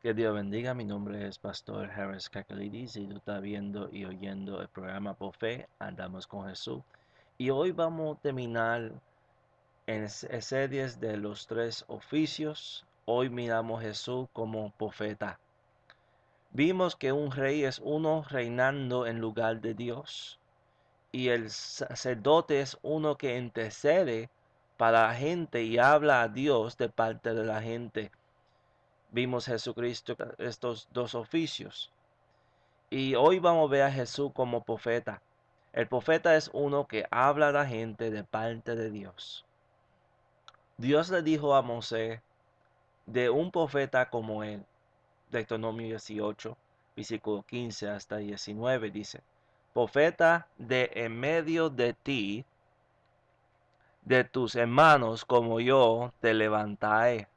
Que Dios bendiga, mi nombre es Pastor Harris Kakalidis y tú estás viendo y oyendo el programa Por Fe, Andamos con Jesús. Y hoy vamos a terminar en series de los tres oficios. Hoy miramos a Jesús como profeta. Vimos que un rey es uno reinando en lugar de Dios y el sacerdote es uno que intercede para la gente y habla a Dios de parte de la gente. Vimos Jesucristo estos dos oficios. Y hoy vamos a ver a Jesús como profeta. El profeta es uno que habla a la gente de parte de Dios. Dios le dijo a Moisés de un profeta como él. Deuteronomio 18, versículo 15 hasta 19 dice, profeta de en medio de ti, de tus hermanos como yo, te levantaré.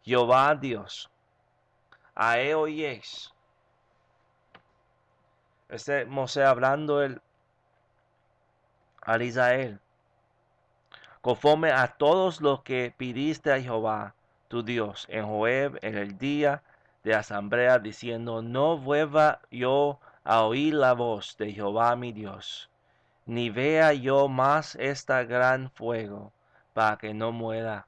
Jehová Dios, a él oyes. Este Moisés hablando al Israel, conforme a todos los que pidiste a Jehová, tu Dios, en Joeb, en el día de asamblea, diciendo, no vuelva yo a oír la voz de Jehová mi Dios, ni vea yo más este gran fuego, para que no muera.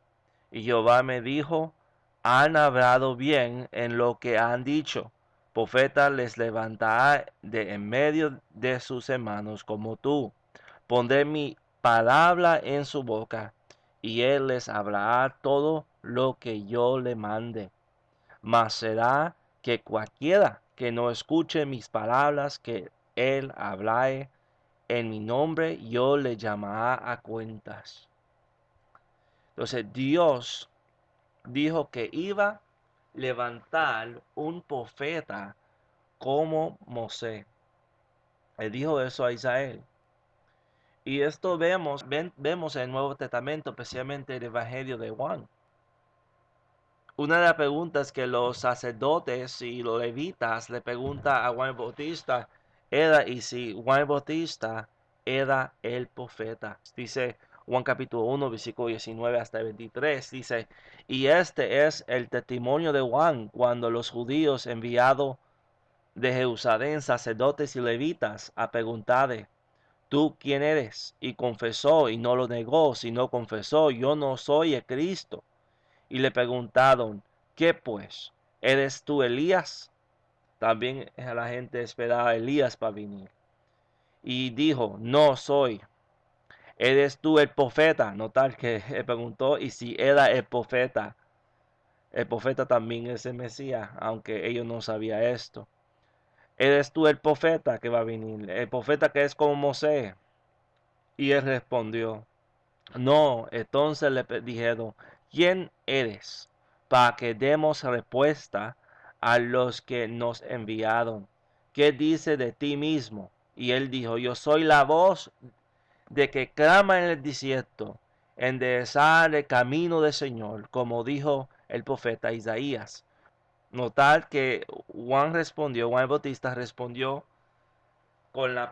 Y Jehová me dijo, han hablado bien en lo que han dicho. Profeta les levantará de en medio de sus hermanos como tú. Pondré mi palabra en su boca, y él les hablará todo lo que yo le mande. Mas será que cualquiera que no escuche mis palabras que él hablare en mi nombre, yo le llamará a cuentas. Entonces Dios dijo que iba a levantar un profeta como Moisés. Él dijo eso a Israel. Y esto vemos en el Nuevo Testamento, especialmente el Evangelio de Juan. Una de las preguntas que los sacerdotes y los levitas le preguntan a Juan Bautista era y si Juan Bautista era el profeta. Dice Juan capítulo 1, versículo 19 hasta 23, dice, y este es el testimonio de Juan cuando los judíos enviados de Jerusalén, sacerdotes y levitas, a preguntarle, ¿tú quién eres? Y confesó y no lo negó, sino confesó, yo no soy el Cristo. Y le preguntaron, ¿qué pues? ¿Eres tú Elías? También la gente esperaba a Elías para venir. Y dijo, no soy. ¿Eres tú el profeta? Notar que él preguntó, y si era el profeta también es el Mesías, aunque ellos no sabían esto. ¿Eres tú el profeta que va a venir? El profeta que es como Moisés. Y él respondió, no. Entonces le dijeron, ¿quién eres? Para que demos respuesta a los que nos enviaron. ¿Qué dice de ti mismo? Y él dijo, yo soy la voz de que clama en el desierto, enderezar el camino del Señor, como dijo el profeta Isaías. Notar que Juan Bautista respondió con la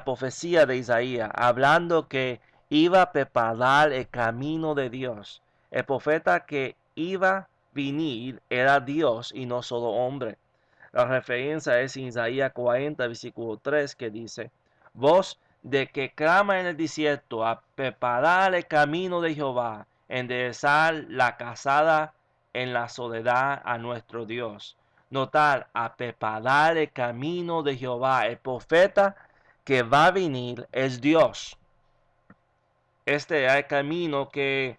profecía de Isaías, hablando que iba a preparar el camino de Dios. El profeta que iba a venir era Dios y no solo hombre. La referencia es en Isaías 40, versículo 3, que dice, voz de que clama en el desierto a preparar el camino de Jehová, enderezar la calzada en la soledad a nuestro Dios. Notar, a preparar el camino de Jehová. El profeta que va a venir es Dios. Este es el camino que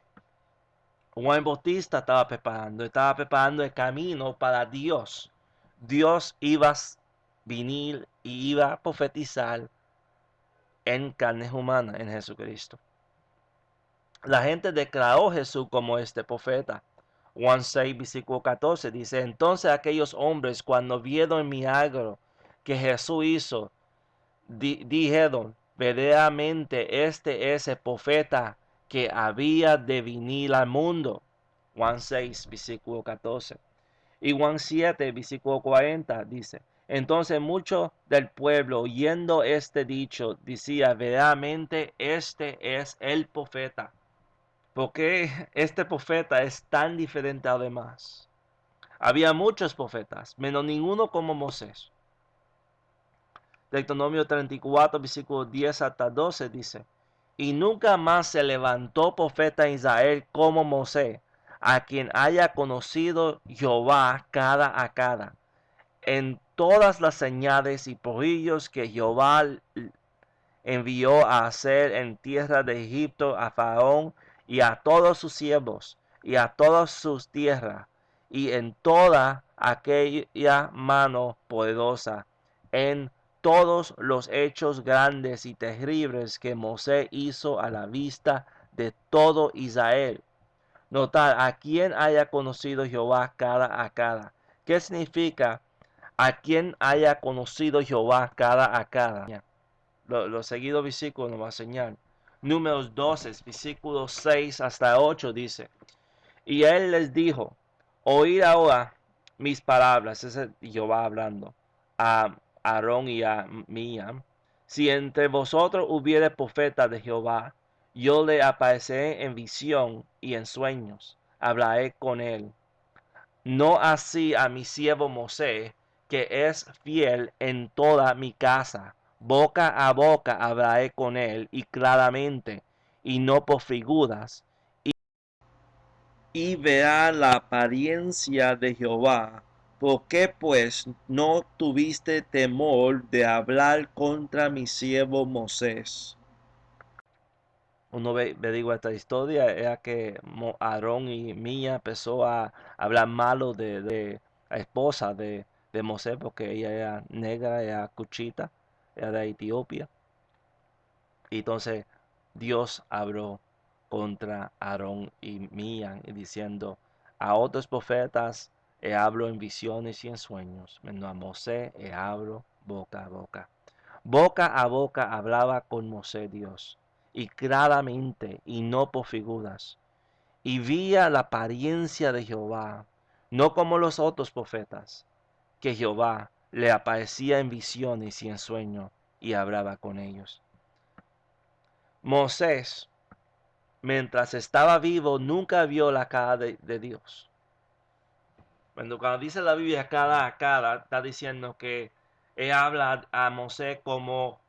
Juan Bautista estaba preparando el camino para Dios. Dios iba a venir y iba a profetizar en carne humana, en Jesucristo. La gente declaró a Jesús como este profeta. Juan 6, versículo 14 dice, entonces aquellos hombres cuando vieron el milagro que Jesús hizo, dijeron, verdaderamente este es el profeta que había de venir al mundo. Juan 6, versículo 14. Y Juan 7, versículo 40 dice, entonces muchos del pueblo oyendo este dicho decía, verdaderamente este es el profeta. ¿Por qué este profeta es tan diferente a los demás? Había muchos profetas, menos ninguno como Moisés. Deuteronomio 34, versículo 10 hasta 12 dice, y nunca más se levantó profeta en Israel como Moisés, a quien haya conocido Jehová cara a cara, en todas las señales y prodigios que Jehová envió a hacer en tierra de Egipto a Faraón y a todos sus siervos y a todas sus tierras y en toda aquella mano poderosa, en todos los hechos grandes y terribles que Moisés hizo a la vista de todo Israel. Notar a quien haya conocido Jehová cara a cara. ¿Qué significa a quien haya conocido Jehová cara a cara? Los seguidos versículos nos va a enseñar. Números 12, versículos 6 hasta 8 dice, y él les dijo, oíd ahora mis palabras, ese es Jehová hablando a Aarón y a Miriam, si entre vosotros hubiere profeta de Jehová, yo le apareceré en visión y en sueños, hablaré con él. No así a mi siervo Moisés, que es fiel en toda mi casa. Boca a boca hablaré con él y claramente, y no por figuras. Y verá la apariencia de Jehová. ¿Por qué pues no tuviste temor de hablar contra mi siervo Moisés? Uno ve digo, esta historia era que Aarón y Mía empezó a hablar malo de la esposa de Moisés porque ella era negra, era cuchita, era de Etiopía. Y entonces Dios habló contra Aarón y Mía y diciendo, a otros profetas hablo en visiones y en sueños, menos a Moisés hablo boca a boca. Boca a boca hablaba con Moisés Dios, y claramente, y no por figuras. Y veía la apariencia de Jehová, no como los otros profetas, que Jehová le aparecía en visiones y en sueños, y hablaba con ellos. Moisés, mientras estaba vivo, nunca vio la cara de Dios. Cuando dice la Biblia cara a cara, está diciendo que él habla a Moisés como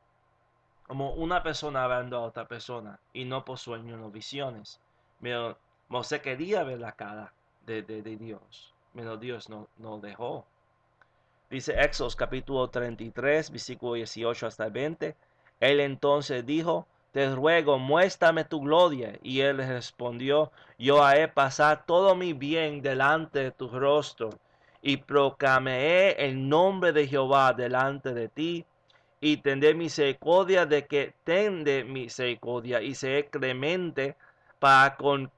una persona hablando a otra persona y no por sueños o visiones. Pero Moisés quería ver la cara de Dios, pero Dios no dejó. Dice Éxodo capítulo 33, versículo 18 hasta el 20. Él entonces dijo, te ruego, muéstrame tu gloria. Y él le respondió, yo haré pasar todo mi bien delante de tu rostro y proclamaré el nombre de Jehová delante de ti y tendré misericordia de que tende misericordia y seré clemente para con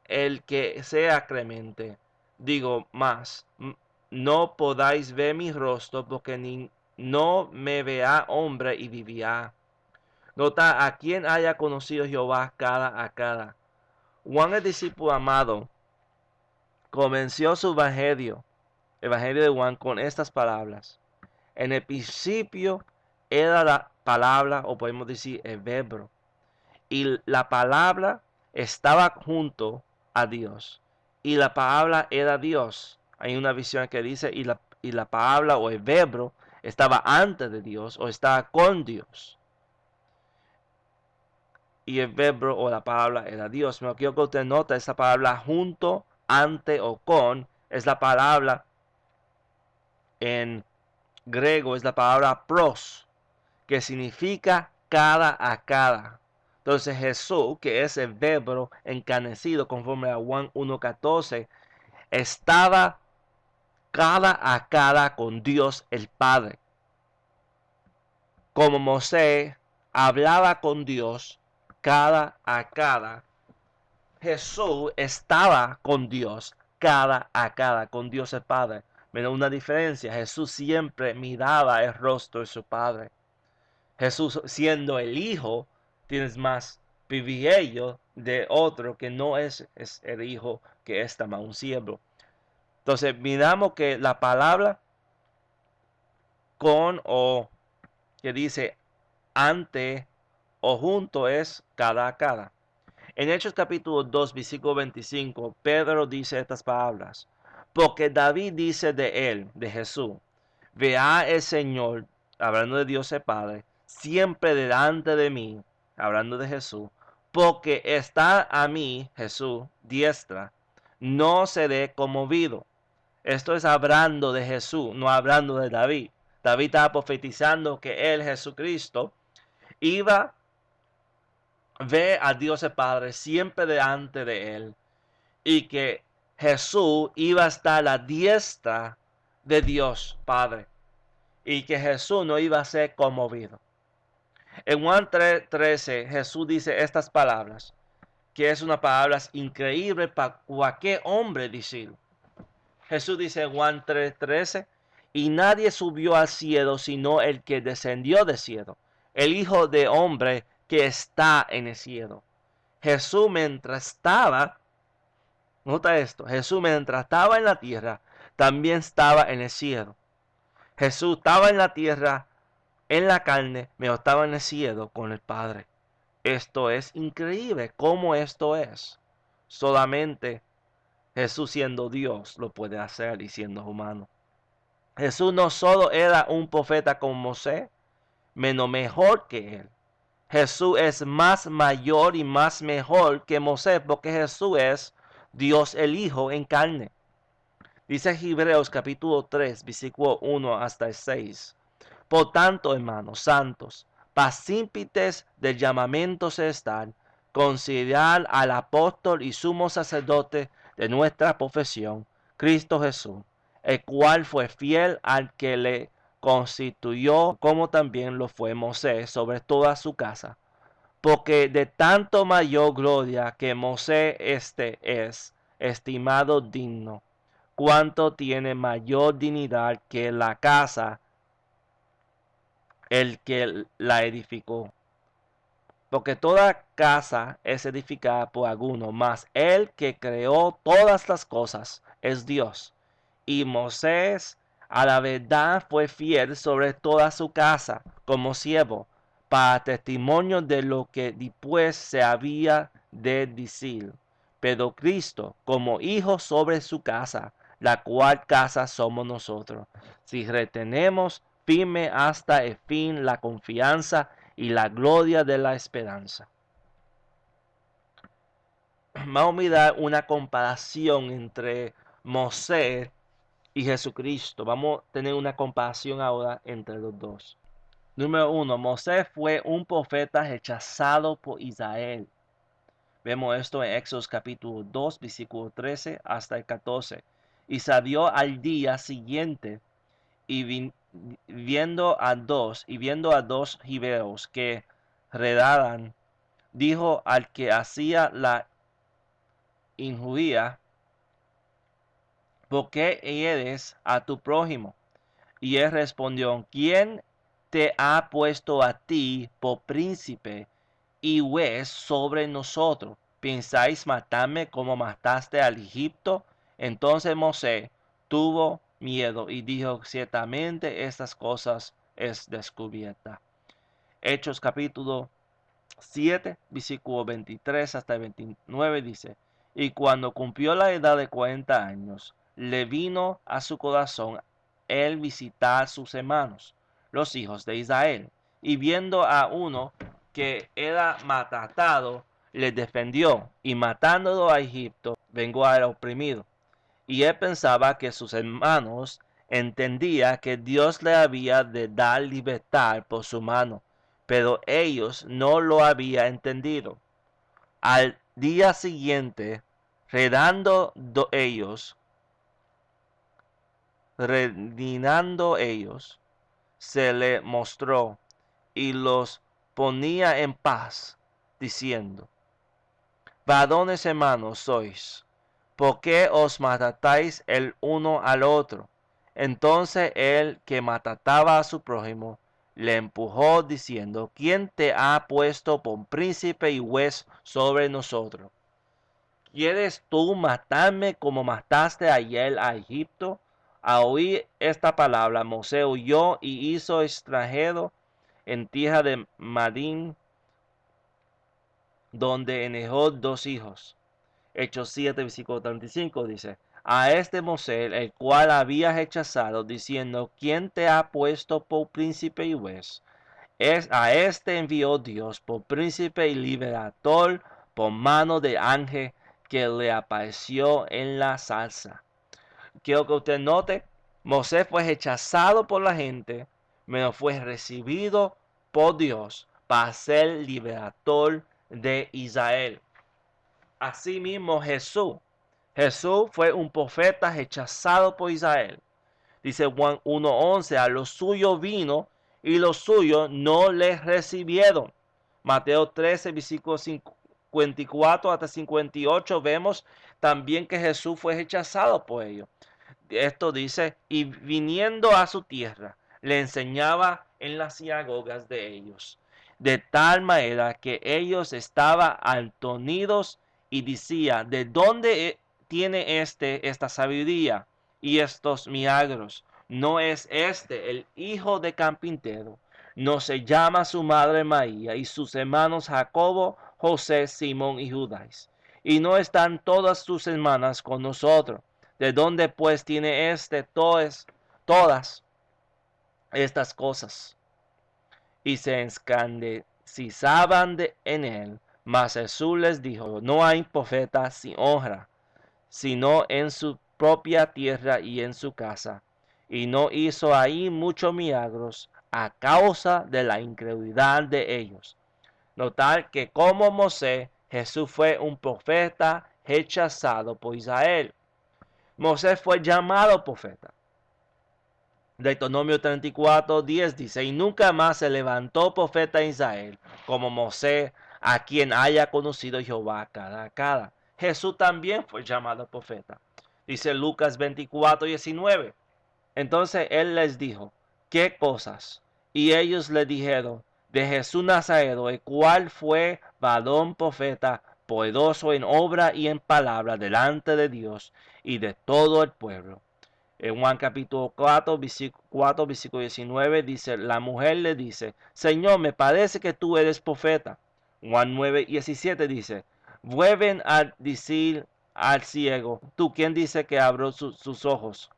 el que sea clemente. Digo más, no podáis ver mi rostro porque no me vea hombre y vivirá. Nota a quien haya conocido Jehová cara a cara. Juan el discípulo amado comenzó su evangelio de Juan con estas palabras. En el principio era la palabra, o podemos decir el verbo, y la palabra estaba junto a Dios, y la palabra era Dios. Hay una visión que dice, y la palabra o el verbo estaba antes de Dios, o estaba con Dios. Y el verbo o la palabra era Dios. Me quiero que usted nota esa palabra junto, ante o con, es la palabra en griego, es la palabra pros, que significa cara a cara. Entonces Jesús, que es el verbo encarnecido conforme a Juan 1:14, estaba cara a cara con Dios el Padre. Como Moisés hablaba con Dios cara a cara, Jesús estaba con Dios cara a cara, con Dios el Padre. Pero una diferencia, Jesús siempre miraba el rostro de su Padre. Jesús siendo el Hijo, tienes más privilegio de otro que no es el Hijo, que es también un siervo. Entonces miramos que la palabra con o que dice ante o junto es cara a cara. En Hechos capítulo 2, versículo 25, Pedro dice estas palabras. Porque David dice de él, de Jesús, vea el Señor, hablando de Dios el Padre, siempre delante de mí, hablando de Jesús, porque está a mí, Jesús, diestra, no seré conmovido. Esto es hablando de Jesús, no hablando de David. David estaba profetizando que él, Jesucristo, iba a ver a Dios el Padre siempre delante de él y que Jesús iba a estar a la diestra de Dios Padre y que Jesús no iba a ser conmovido. En Juan 3:13 Jesús dice estas palabras, que es una palabra increíble para cualquier hombre decir. Jesús dice en Juan 3:13, y nadie subió al cielo sino el que descendió del cielo, el Hijo de Hombre que está en el cielo. Jesús mientras estaba, nota esto, Jesús mientras estaba en la tierra, también estaba en el cielo. Jesús estaba en la tierra, en la carne, pero estaba en el cielo con el Padre. Esto es increíble, ¿cómo esto es? Solamente Jesús siendo Dios lo puede hacer y siendo humano. Jesús no solo era un profeta como Moisés, menos mejor que él. Jesús es más mayor y más mejor que Moisés porque Jesús es Dios el Hijo en carne. Dice Hebreos capítulo 3, versículo 1 hasta el 6. Por tanto, hermanos santos, partícipes del llamamiento celestial, considerar al apóstol y sumo sacerdote de nuestra profesión, Cristo Jesús, el cual fue fiel al que le constituyó, como también lo fue Moisés sobre toda su casa. Porque de tanto mayor gloria que Moisés este es estimado digno, cuanto tiene mayor dignidad que la casa el que la edificó. Porque toda casa es edificada por alguno, mas el que creó todas las cosas es Dios. Y Moisés a la verdad fue fiel sobre toda su casa como siervo, para testimonio de lo que después se había de decir. Pero Cristo como hijo sobre su casa, la cual casa somos nosotros, si retenemos firme hasta el fin la confianza y la gloria de la esperanza. Vamos a mirar una comparación entre Moisés y Jesucristo. Vamos a tener una comparación ahora entre los dos. Número 1. Moisés fue un profeta rechazado por Israel. Vemos esto en Éxodo capítulo 2, versículo 13 hasta el 14. Y salió al día siguiente y viendo a dos hebreos que redaban, dijo al que hacía la injuria, ¿por qué hieres a tu prójimo? Y él respondió, ¿quién te ha puesto a ti por príncipe y juez sobre nosotros? ¿Pensáis matarme como mataste al Egipto? Entonces Moisés tuvo miedo y dijo, ciertamente estas cosas es descubierta. Hechos capítulo 7, versículo 23 hasta 29 dice, y cuando cumplió la edad de 40 años, le vino a su corazón el visitar sus hermanos, los hijos de Israel, y viendo a uno que era maltratado, le defendió, y matándolo a Egipto, vengó al oprimido. Y él pensaba que sus hermanos entendía que Dios le había de dar libertad por su mano, pero ellos no lo habían entendido. Al día siguiente, redinando ellos, se le mostró y los ponía en paz, diciendo, varones hermanos sois, ¿por qué os maltratáis el uno al otro? Entonces el que maltrataba a su prójimo le empujó diciendo, ¿quién te ha puesto por príncipe y juez sobre nosotros? ¿Quieres tú matarme como mataste ayer a Egipto? A oír esta palabra, Moisés huyó y hizo extranjero en tierra de Madín, donde engendró dos hijos. Hechos 7, versículo 35 dice, a este Moisés, el cual había rechazado, diciendo, ¿quién te ha puesto por príncipe y juez? A este envió Dios por príncipe y liberador por mano de ángel que le apareció en la zarza. Quiero que usted note, Moisés fue rechazado por la gente, pero fue recibido por Dios para ser liberador de Israel. Asimismo Jesús. Jesús fue un profeta rechazado por Israel. Dice Juan 1:11, a los suyos vino y los suyos no les recibieron. Mateo 13, versículos 54 hasta 58, vemos también que Jesús fue rechazado por ellos. Esto dice, y viniendo a su tierra, le enseñaba en las sinagogas de ellos, de tal manera que ellos estaban atonidos y decía, ¿de dónde tiene esta sabiduría y estos milagros? ¿No es este el hijo de carpintero? ¿No se llama su madre María y sus hermanos Jacobo, José, Simón y Judas? ¿Y no están todas sus hermanas con nosotros? ¿De dónde pues tiene todas estas cosas? Y se escandalizaban en él. Mas Jesús les dijo, no hay profeta sin honra, sino en su propia tierra y en su casa. Y no hizo ahí muchos milagros a causa de la incredulidad de ellos. Notar que como Moisés, Jesús fue un profeta rechazado por Israel. Moisés fue llamado profeta. Deuteronomio 34:10 dice, y nunca más se levantó profeta en Israel como Moisés, a quien haya conocido Jehová cara a cara. Jesús también fue llamado profeta. Dice Lucas 24:19. Entonces él les dijo, ¿qué cosas? Y ellos le dijeron, de Jesús Nazareno, el cual fue varón profeta, poderoso en obra y en palabra delante de Dios y de todo el pueblo. En Juan capítulo 4, versículo 19 dice, la mujer le dice, Señor, me parece que tú eres profeta. Juan 9:17 dice, vuelven a decir al ciego, ¿tú quién dice que abrió sus ojos?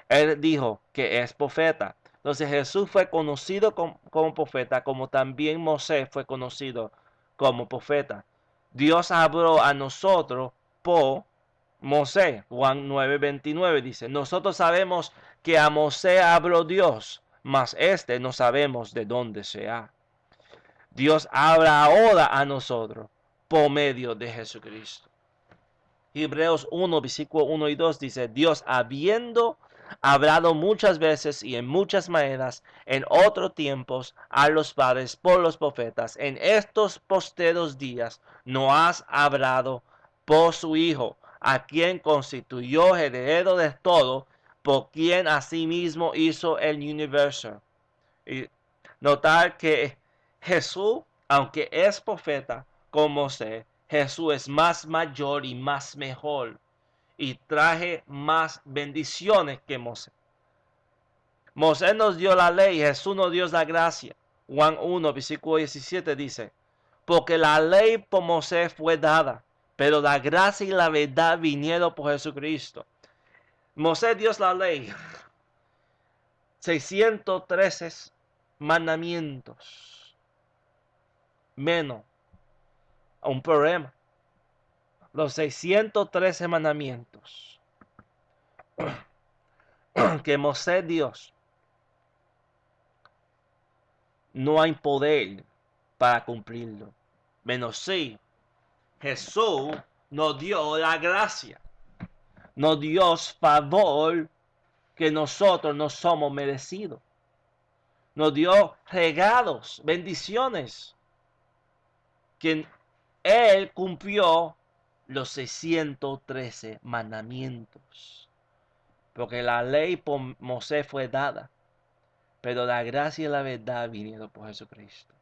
Él dijo que es profeta. Entonces Jesús fue conocido como profeta, como también Moisés fue conocido como profeta. Dios habló a nosotros por Moisés. Juan 9:29 dice, nosotros sabemos que a Moisés habló Dios, mas este no sabemos de dónde sea. Dios habla ahora a nosotros por medio de Jesucristo. Hebreos 1, versículo 1 y 2 dice, Dios habiendo hablado muchas veces y en muchas maneras en otros tiempos a los padres por los profetas, en estos posteros días no has hablado por su Hijo, a quien constituyó heredero de todo, por quien asimismo hizo el universo. Y notar que Jesús, aunque es profeta como Moisés, Jesús es más mayor y más mejor y traje más bendiciones que Moisés. Moisés nos dio la ley, Jesús nos dio la gracia. Juan 1, versículo 17 dice, porque la ley por Moisés fue dada, pero la gracia y la verdad vinieron por Jesucristo. Moisés dio la ley, 613 mandamientos, menos un problema. Los 613 mandamientos que Moisés dio, no hay poder para cumplirlo. Menos sí, Jesús nos dio la gracia, nos dio favor que nosotros no somos merecidos. Nos dio regalos, bendiciones, que Él cumplió los 613 mandamientos. Porque la ley por Moisés fue dada, pero la gracia y la verdad vinieron por Jesucristo.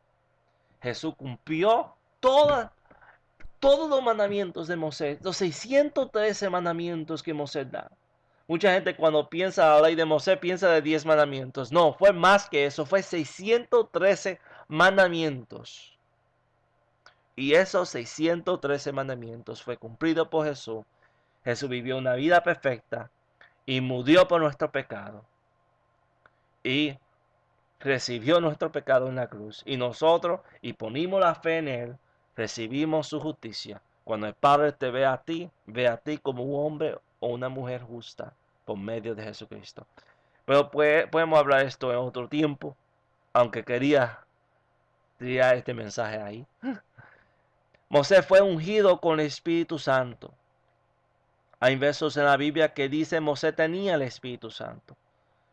Jesús cumplió todos los mandamientos de Moisés, los 613 mandamientos que Moisés da. Mucha gente cuando piensa en la ley de Moisés piensa de 10 mandamientos. No, fue más que eso, fue 613 mandamientos. Y esos 613 mandamientos fue cumplido por Jesús Jesús vivió una vida perfecta y murió por nuestro pecado. Y recibió nuestro pecado en la cruz. Y nosotros, y ponimos la fe en Él, recibimos su justicia. Cuando el Padre te ve a ti como un hombre o una mujer justa por medio de Jesucristo. Pero podemos hablar esto en otro tiempo, aunque quería tirar este mensaje ahí. Moisés fue ungido con el Espíritu Santo. Hay versos en la Biblia que dice Moisés tenía el Espíritu Santo.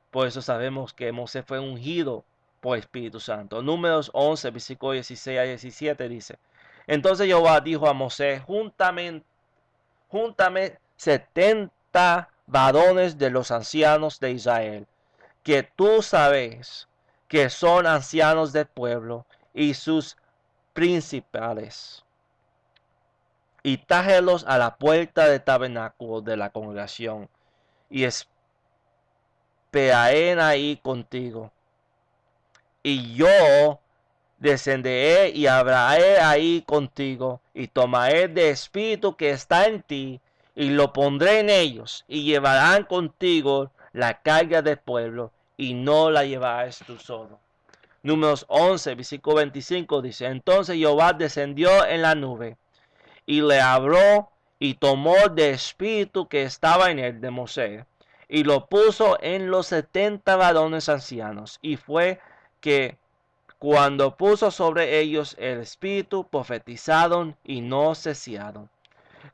Por eso sabemos que Moisés fue ungido por el Espíritu Santo. Números 11, versículo 16 a 17 dice: Entonces Jehová dijo a Moisés: Júntame 70 varones de los ancianos de Israel, que tú sabes que son ancianos del pueblo, y sus principales, y trájelos a la puerta del tabernáculo de la congregación, y esperaré ahí contigo. Y yo descenderé y hablaré ahí contigo, y tomaré de espíritu que está en ti, y lo pondré en ellos, y llevarán contigo la carga del pueblo, y no la llevarás tú solo. Números 11, versículo 25 dice: Entonces Jehová descendió en la nube, y le habló, y tomó de espíritu que estaba en él de Moisés, y lo puso en los 70 varones ancianos, y fue que cuando puso sobre ellos el espíritu, profetizaron y no cesaron.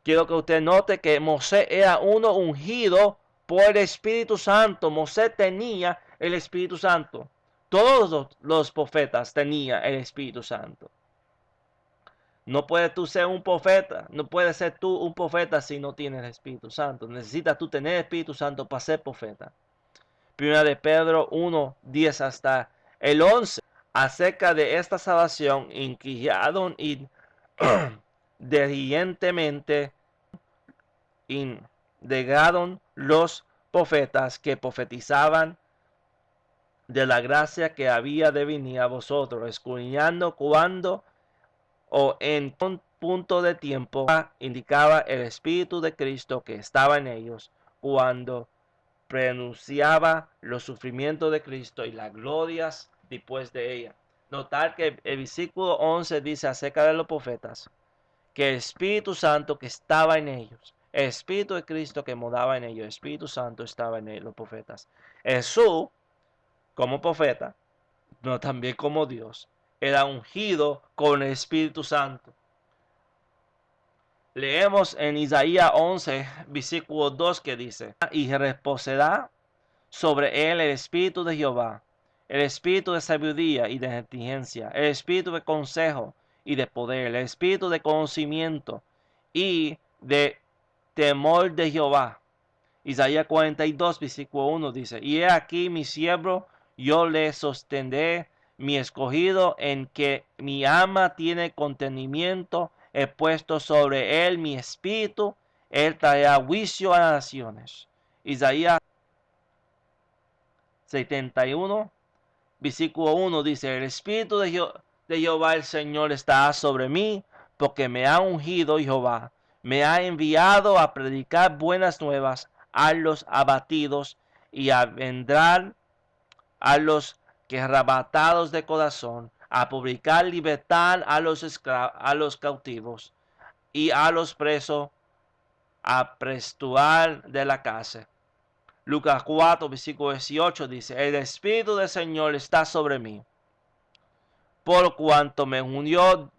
Quiero que usted note que Moisés era uno ungido por el Espíritu Santo. Moisés tenía el Espíritu Santo. Todos los profetas tenían el Espíritu Santo. No puedes tú ser un profeta, no puedes ser tú un profeta si no tienes el Espíritu Santo. Necesitas tú tener el Espíritu Santo para ser profeta. Primera de Pedro 1, 10 hasta el 11. Acerca de esta salvación, inquijaron y diligentemente indagaron los profetas que profetizaban de la gracia que había de venir a vosotros, escudriñando cuando o en un punto de tiempo indicaba el Espíritu de Cristo que estaba en ellos, cuando pronunciaba los sufrimientos de Cristo y las glorias después de ella. Notar que el versículo 11 dice acerca de los profetas que el Espíritu Santo que estaba en ellos, el Espíritu de Cristo que moraba en ellos, el Espíritu Santo estaba en ellos, los profetas. Jesús, como profeta, no también como Dios, era ungido con el Espíritu Santo. Leemos en Isaías 11, versículo 2 que dice: Y reposará sobre él el Espíritu de Jehová, el Espíritu de sabiduría y de inteligencia, el Espíritu de consejo y de poder, el Espíritu de conocimiento y de temor de Jehová. Isaías 42, versículo 1 dice: Y he aquí mi siervo, yo le sostendré, mi escogido, en que mi alma tiene contenimiento, he puesto sobre él mi espíritu, él traerá juicio a las naciones. Isaías 71, versículo 1 dice: El espíritu de Jehová el Señor está sobre mí, porque me ha ungido Jehová, me ha enviado a predicar buenas nuevas a los abatidos y a vendar a los quebrantados de corazón, a publicar libertad a los cautivos y a los presos, a prestuar de la cárcel. Lucas 4, versículo 18 dice: El Espíritu del Señor está sobre mí, por cuanto me unió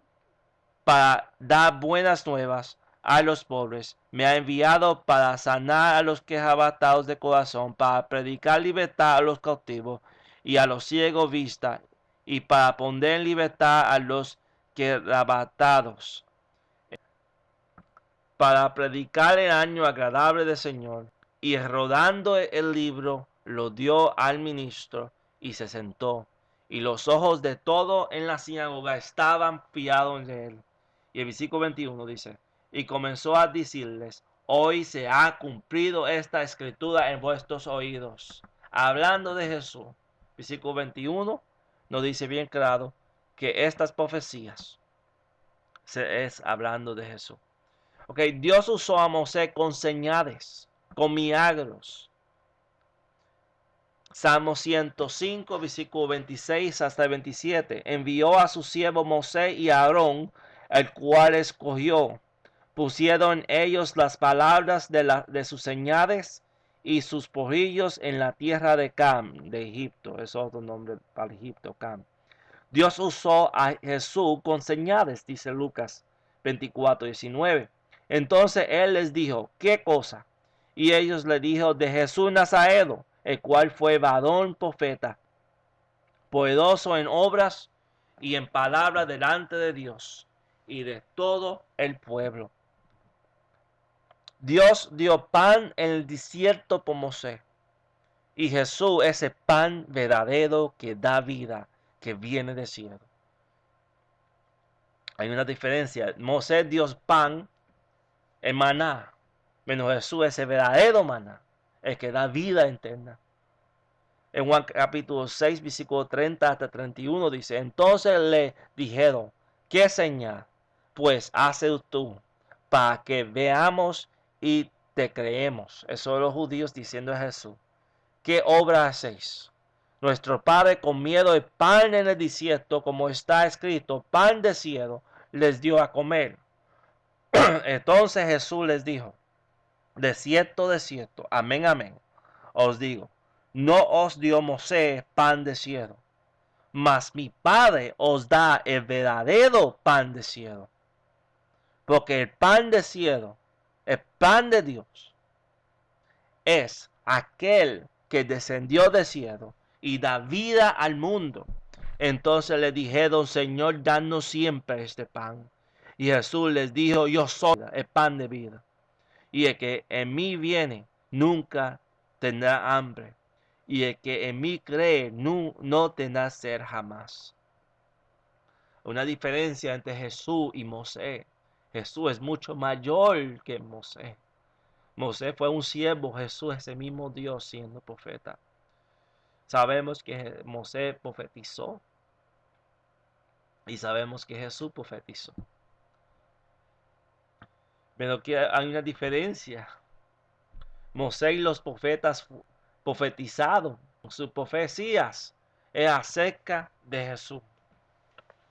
para dar buenas nuevas a los pobres. Me ha enviado para sanar a los quebrantados de corazón, para predicar libertad a los cautivos y a los ciegos vista, y para poner en libertad a los quebrantados, para predicar el año agradable del Señor. Y rodando el libro, lo dio al ministro y se sentó. Y los ojos de todos en la sinagoga estaban fijados en él. Y el versículo 21 dice: Y comenzó a decirles: Hoy se ha cumplido esta escritura en vuestros oídos. Hablando de Jesús. Versículo 21 nos dice bien claro que estas profecías se es hablando de Jesús. Ok, Dios usó a Moisés con señales, con milagros. Salmo 105, versículo 26 hasta 27. Envió a su siervo Moisés y a Aarón, el cual escogió. Pusieron ellos las palabras de sus señales y sus porrillos en la tierra de Cam, de Egipto. Es otro nombre para Egipto, Cam. Dios usó a Jesús con señales, dice Lucas 24:19. Entonces él les dijo, ¿qué cosa? Y ellos le dijo, de Jesús Nazareno, el cual fue varón profeta, poderoso en obras y en palabras delante de Dios y de todo el pueblo. Dios dio pan en el desierto por Moisés. Y Jesús es el pan verdadero que da vida, que viene del cielo. Hay una diferencia. Moisés dio pan, el maná. Menos Jesús es el verdadero maná, el que da vida eterna. En Juan capítulo 6, versículo 30 hasta 31 dice, entonces le dijeron, ¿qué señal? Pues hace tú, para que veamos y te creemos. Eso son los judíos diciendo a Jesús, ¿qué obra hacéis? Nuestro padre comiendo el pan en el desierto, como está escrito, pan de cielo les dio a comer. Entonces Jesús les dijo, de cierto, amén, amén, os digo, no os dio Moisés pan de cielo, mas mi Padre os da el verdadero pan de cielo. Porque el pan de cielo, el pan de Dios, es aquel que descendió del cielo y da vida al mundo. Entonces le dijeron, Señor, danos siempre este pan. Y Jesús les dijo, yo soy el pan de vida. Y el que en mí viene nunca tendrá hambre. Y el que en mí cree no tendrá sed jamás. Una diferencia entre Jesús y Moisés. Jesús es mucho mayor que Moisés. Moisés fue un siervo, Jesús es el mismo Dios siendo profeta. Sabemos que Moisés profetizó y sabemos que Jesús profetizó. Pero que hay una diferencia. Moisés y los profetas profetizaron, sus profecías es acerca de Jesús.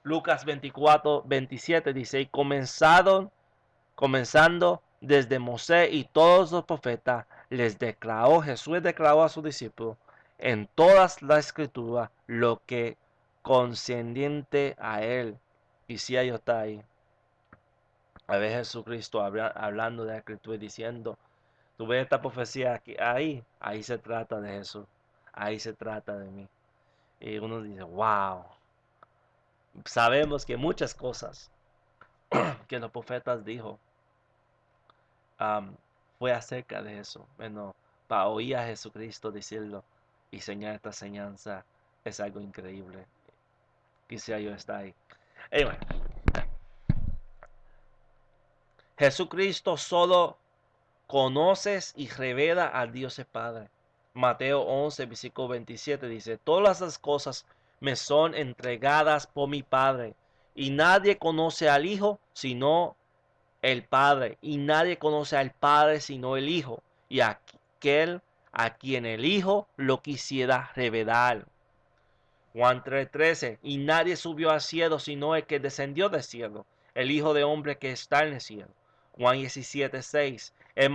Lucas 24:27 dice, y comenzando desde Moisés y todos los profetas, Jesús declaró a sus discípulos en todas las escrituras lo que concerniente a él. Y si ellos está ahí. A ver Jesucristo hablando de la escritura y diciendo, tú ves esta profecía aquí, ahí se trata de Jesús, ahí se trata de mí. Y uno dice, wow, sabemos que muchas cosas que los profetas dijo fue acerca de eso. Bueno, para oír a Jesucristo decirlo y enseñar esta enseñanza es algo increíble. Quisiera yo estar ahí. Anyway, Jesucristo solo conoces y revela al Dios el Padre. Mateo 11, versículo 27 dice, todas las cosas me son entregadas por mi Padre, y nadie conoce al Hijo sino el Padre, y nadie conoce al Padre sino el Hijo, y aquel a quien el Hijo lo quisiera revelar. Juan 3:13, y nadie subió al cielo sino el que descendió del cielo, el Hijo de Hombre que está en el cielo. Juan 17:6, he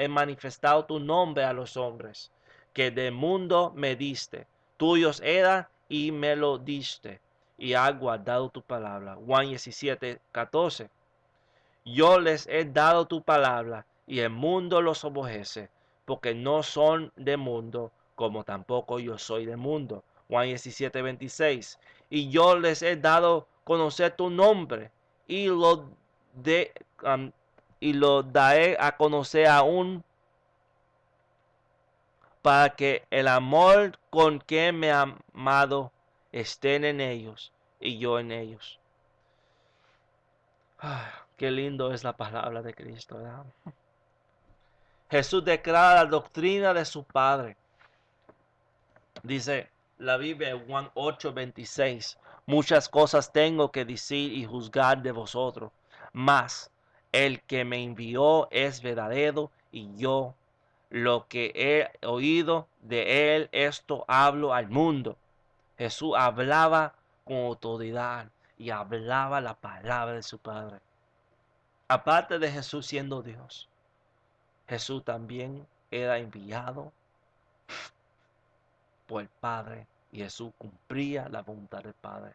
manifestado tu nombre a los hombres, que del mundo me diste, tuyos era y me lo diste, y has guardado tu palabra. Juan 17:14, yo les he dado tu palabra, y el mundo los aborrece, porque no son del mundo, como tampoco yo soy del mundo. Juan 17:26, y yo les he dado conocer tu nombre, y lo daré a conocer aún, para que el amor con que me ha amado estén en ellos, y yo en ellos. Qué lindo es la palabra de Cristo, ¿verdad? Jesús declara la doctrina de su Padre. Dice la Biblia en Juan 8:26, muchas cosas tengo que decir y juzgar de vosotros, mas el que me envió es verdadero, y yo lo que he oído de él, esto hablo al mundo. Jesús hablaba con autoridad y hablaba la palabra de su Padre. Aparte de Jesús siendo Dios, Jesús también era enviado por el Padre, y Jesús cumplía la voluntad del Padre.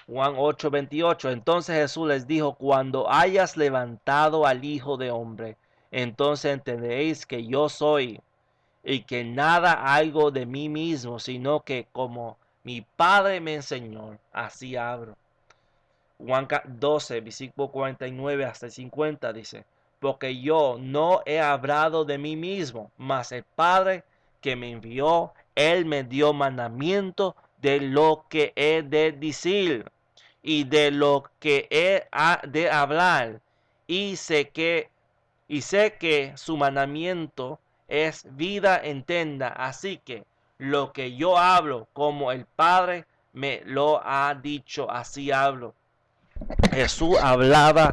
Juan 8:28. Entonces Jesús les dijo: cuando hayas levantado al Hijo de Hombre, entonces entenderéis que yo soy, y que nada hago de mí mismo, sino que como mi Padre me enseñó, así hablo. Juan 12, versículo 49 hasta 50 dice: porque yo no he hablado de mí mismo, mas el Padre que me envió, él me dio mandamiento de lo que he de decir y de lo que he de hablar, y sé que su mandamiento es vida eterna. Así que lo que yo hablo, como el Padre me lo ha dicho, así hablo. Jesús hablaba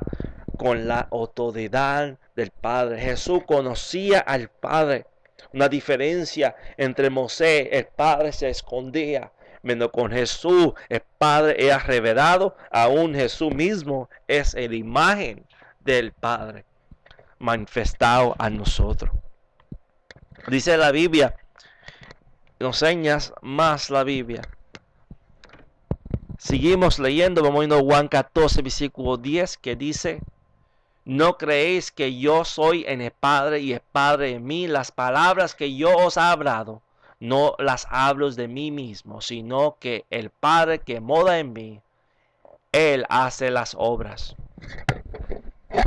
con la autoridad del Padre. Jesús conocía al Padre. Una diferencia entre Moisés, el Padre se escondía, menos con Jesús, el Padre era revelado. Aún Jesús mismo es la imagen del Padre manifestado a nosotros. Dice la Biblia, nos enseñas más la Biblia. Seguimos leyendo, vamos a ir a Juan 14, versículo 10, que dice: no creéis que yo soy en el Padre y el Padre en mí. Las palabras que yo os he hablado, no las hablo de mí mismo, sino que el Padre que mora en mí, Él hace las obras.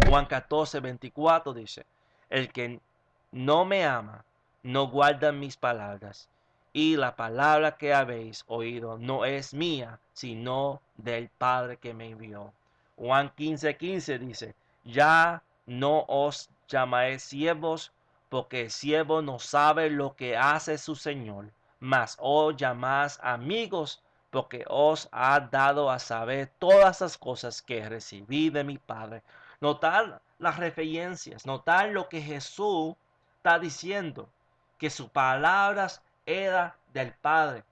Juan 14, 24 dice: el que no me ama, no guarda mis palabras, y la palabra que habéis oído no es mía, sino del Padre que me envió. Juan 15, 15 dice: ya no os llamaré siervos, porque el siervo no sabe lo que hace su Señor, mas os llamáis amigos, porque os ha dado a saber todas las cosas que recibí de mi Padre. Notar las referencias, notar lo que Jesús está diciendo, que sus palabras eran del Padre.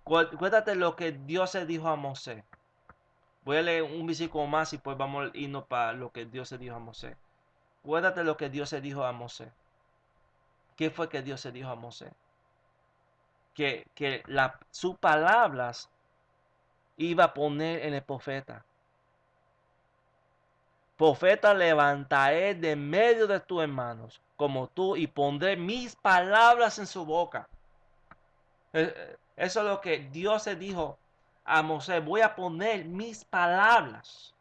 Cuéntate lo que Dios se dijo a Moisés. Voy a leer un versículo más y pues vamos a irnos para lo que Dios se dijo a Moisés. Cuéntate lo que Dios se dijo a Moisés. ¿Qué fue que Dios se dijo a Moisés? Que sus palabras iba a poner en el profeta. Profeta, levantaré de medio de tus hermanos como tú, y pondré mis palabras en su boca. Eso es lo que Dios se dijo a Moisés: voy a poner mis palabras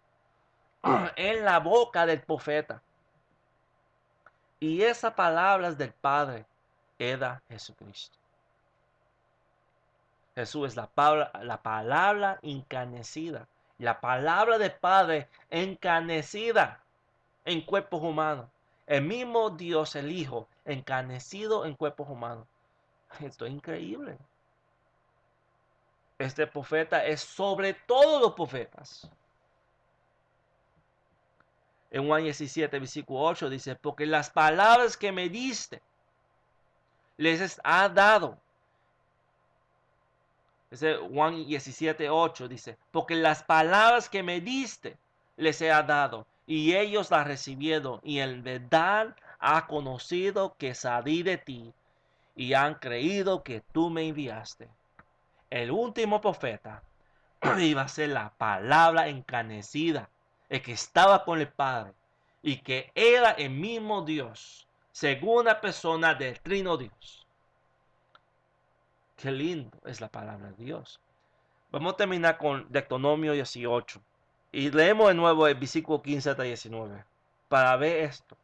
en la boca del profeta. Y esas palabras del Padre era Jesucristo. Jesús es la palabra encarnecida. La palabra del Padre encarnecida en cuerpos humanos. El mismo Dios, el Hijo, encarnecido en cuerpos humanos. Esto es increíble. Este profeta es sobre todos los profetas. En Juan 17, versículo 8 dice: porque las palabras que me diste les ha dado. Ese Juan 17, 8 dice: porque las palabras que me diste les he dado, y ellos las recibieron, y en verdad ha conocido que salí de ti, y han creído que tú me enviaste. El último profeta iba a ser la palabra encarnecida, el que estaba con el Padre, y que era el mismo Dios, segunda persona del Trino Dios. Qué lindo es la palabra de Dios. Vamos a terminar con Deuteronomio 18. Y leemos de nuevo el versículo 15 hasta 19. Para ver esto.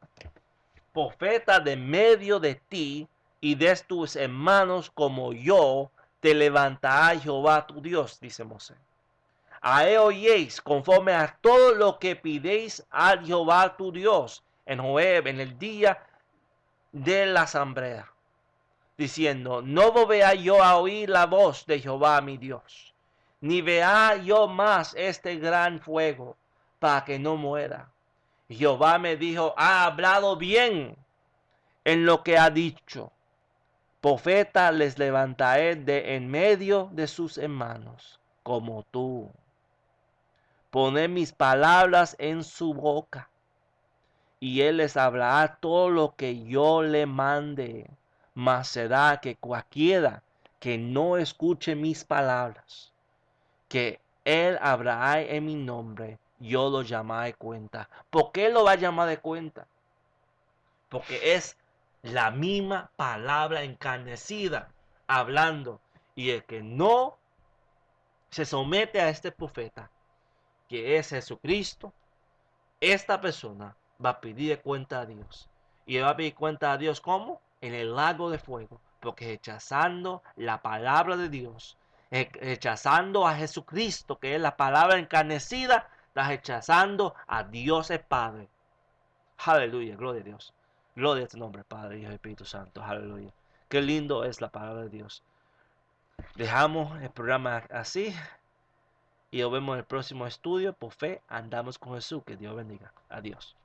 Profeta de medio de ti y de tus hermanos como yo, te levantará Jehová tu Dios, dice Moisés. A él oyeis conforme a todo lo que pidéis a Jehová tu Dios en Horeb, en el día de la asamblea, diciendo: no volverá yo a oír la voz de Jehová mi Dios, ni verá yo más este gran fuego, para que no muera. Jehová me dijo, ha hablado bien en lo que ha dicho. Profeta les levantaré de en medio de sus hermanos, como tú. Poné mis palabras en su boca, y él les hablará todo lo que yo le mande. Mas será que cualquiera que no escuche mis palabras, que él hablará en mi nombre, yo lo llamaré cuenta. ¿Por qué lo va a llamar de cuenta? Porque es la misma palabra encarnecida hablando. Y el que no se somete a este profeta, que es Jesucristo, esta persona va a pedir cuenta a Dios. Y va a pedir cuenta a Dios ¿cómo? En el lago de fuego. Porque rechazando la palabra de Dios, rechazando a Jesucristo, que es la palabra encarnecida, está rechazando a Dios el Padre. Aleluya, gloria a Dios. Gloria a tu nombre, Padre, Hijo y Espíritu Santo. Aleluya. Qué lindo es la palabra de Dios. Dejamos el programa así y nos vemos en el próximo estudio. Por fe, andamos con Jesús. Que Dios bendiga. Adiós.